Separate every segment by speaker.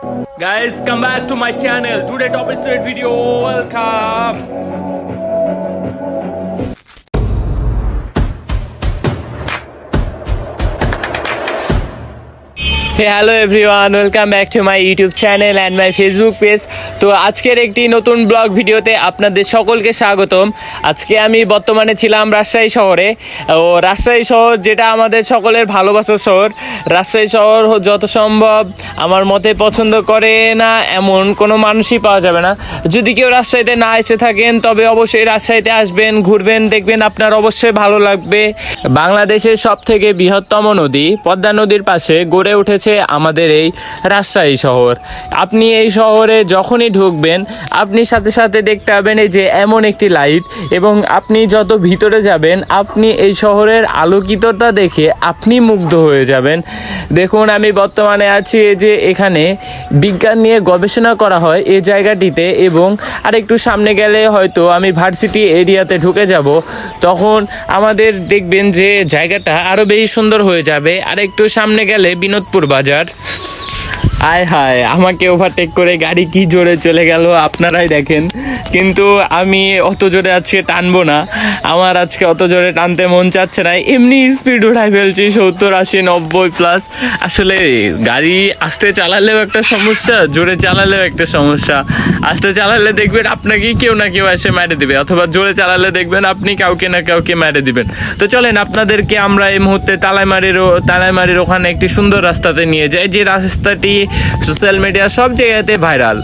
Speaker 1: Guys, come back to my channel. Today top straight video. Welcome. Hey, hello everyone, welcome back to my YouTube channel and my Facebook page. তো আজকের একটি নতুন blog ভিডিওতে আপনাদের সকলকে স্বাগতম। আজকে আমি বর্তমানে ছিলাম রাজশাহী শহরে। ও রাজশাহী শহর যেটা আমাদের সকলের ভালোবাসার শহর। রাজশাহী শহর যত সম্ভব আমার মতে পছন্দ করে না এমন কোনো মানুষই পাওয়া যাবে না। যদি কেউ রাজশাহীতে না এসে থাকেন তবে অবশ্যই রাজশাহীতে আসবেন, ঘুরবেন, দেখবেন, আপনার অবশ্যই ভালো লাগবে। বাংলাদেশের সবথেকে বৃহত্তম নদী পদ্মা নদীর পাশে গড়ে উঠেছে আমাদের এই রাজশাহী শহর। আপনি এই শহরে যখনই ঢুকবেন আপনি সাথে সাথে দেখতে পাবেন এই যে এমন একটি লাইট, এবং আপনি যত ভিতরে যাবেন আপনি এই শহরের আলোকিততা দেখে আপনি মুগ্ধ হয়ে যাবেন। দেখুন, আমি বর্তমানে আছি এই যে এখানে বিজ্ঞান নিয়ে গবেষণা করা হয় এই জায়গাটিতে, এবং আরেকটু সামনে গেলে হয়তো আমি ভার্সিটি এরিয়াতে ঢুকে যাব, তখন আমাদের দেখবেন যে জায়গাটা আরও বেশি সুন্দর হয়ে যাবে। আরেকটু সামনে গেলে বিনোদপুর বাজার। আয় হায়, আমাকে ওভারটেক করে গাড়ি কি জোরে চলে গেল আপনারাই দেখেন। কিন্তু আমি অত জোরে আজকে টানবো না, আমার আজকে অত জোরে টানতে মন চাচ্ছে না, এমনি স্পিড উঠাই ফেলছি 70, 80, 90 প্লাস। আসলে গাড়ি আস্তে চালালেও একটা সমস্যা, জোরে চালালেও একটা সমস্যা। আস্তে চালালে দেখবেন আপনাকে কেউ না কেউ এসে মেরে দেবে, অথবা জোরে চালালে দেখবেন আপনি কাউকে না কাউকে মেরে দিবেন। তো চলেন আপনাদেরকে আমরা এই মুহূর্তে তালাইমারির ওখানে একটি সুন্দর রাস্তাতে নিয়ে যাই, যে রাস্তাটি সোশ্যাল মিডিয়া সব জায়গাতে ভাইরাল।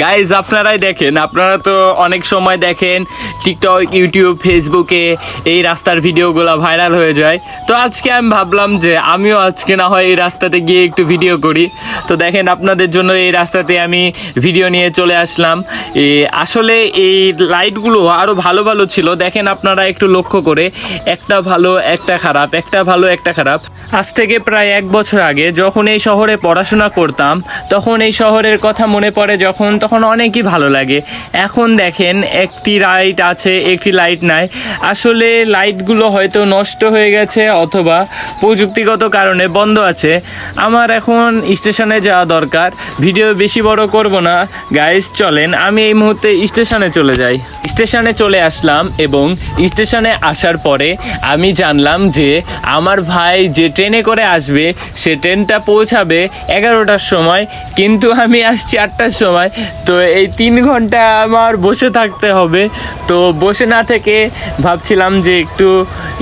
Speaker 1: গাইজ আপনারাই দেখেন, আপনারা তো অনেক সময় দেখেন টিকটক, ইউটিউব, ফেসবুকে এই রাস্তার ভিডিওগুলো ভাইরাল হয়ে যায়। তো আজকে আমি ভাবলাম যে আমিও আজকে না হয় এই রাস্তাতে গিয়ে একটু ভিডিও করি। তো দেখেন আপনাদের জন্য এই রাস্তাতে আমি ভিডিও নিয়ে চলে আসলাম। আসলে এই লাইটগুলো আরও ভালো ভালো ছিল, দেখেন আপনারা একটু লক্ষ্য করে, একটা ভালো একটা খারাপ, একটা ভালো একটা খারাপ। আজ থেকে প্রায় 1 বছর আগে যখন এই শহরে পড়াশোনা করতাম তখন এই শহরের কথা মনে পড়ে তখন অনেকই ভালো লাগে। এখন দেখেন একটি লাইট আছে, একটি লাইট নাই। আসলে লাইটগুলো হয়তো নষ্ট হয়ে গেছে অথবা প্রযুক্তিগত কারণে বন্ধ আছে। আমার এখন স্টেশনে যাওয়া দরকার, ভিডিও বেশি বড় করব না। গাইস চলেন আমি এই মুহূর্তে স্টেশনে চলে যাই। স্টেশনে চলে আসলাম, এবং স্টেশনে আসার পরে আমি জানলাম যে আমার ভাই যে ট্রেনে করে আসবে সে ট্রেনটা পৌঁছাবে 11টার সময়, কিন্তু আমি আসছি 8টার সময়। তো এই 3 ঘন্টা আমার বসে থাকতে হবে। তো বসে না থেকে ভাবছিলাম যে একটু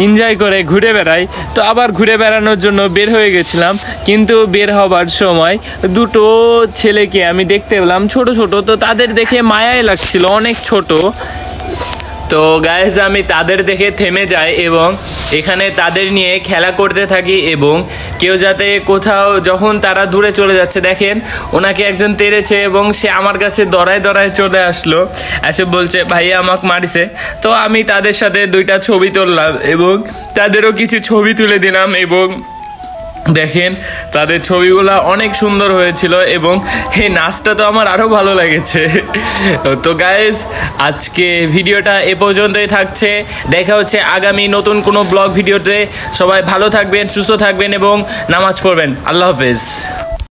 Speaker 1: এনজয় করে ঘুরে বেড়াই। তো আবার ঘুরে বেড়ানোর জন্য বের হয়ে গেছিলাম, কিন্তু বের হবার সময় দুটো ছেলেকে আমি দেখতে পেলাম ছোট ছোট। তো তাদের দেখে মায়াই লাগছিল, অনেক ছোট। তো গাইজ আমি তাদের দেখে থেমে যাই এবং এখানে তাদের নিয়ে খেলা করতে থাকি, এবং কেউ যাতে কোথাও, যখন তারা দূরে চলে যাচ্ছে দেখেন ওনাকে একজন তেড়েছে এবং সে আমার কাছে দড়ায় চলে আসলো, এসে বলছে ভাইয়া আমাকে মারিছে। তো আমি তাদের সাথে 2টা ছবি তুললাম এবং তাদেরও কিছু ছবি তুলে দিলাম, এবং দেখেন তাদের ছবিগুলো অনেক সুন্দর হয়েছিল, এবং এই নাচটা তো আমার আরও ভালো লেগেছে। তো গাইজ আজকে ভিডিওটা এ পর্যন্তই থাকছে, দেখা হচ্ছে আগামী নতুন কোনো ব্লগ ভিডিওতে। সবাই ভালো থাকবেন, সুস্থ থাকবেন এবং নামাজ পড়বেন। আল্লাহ হাফেজ।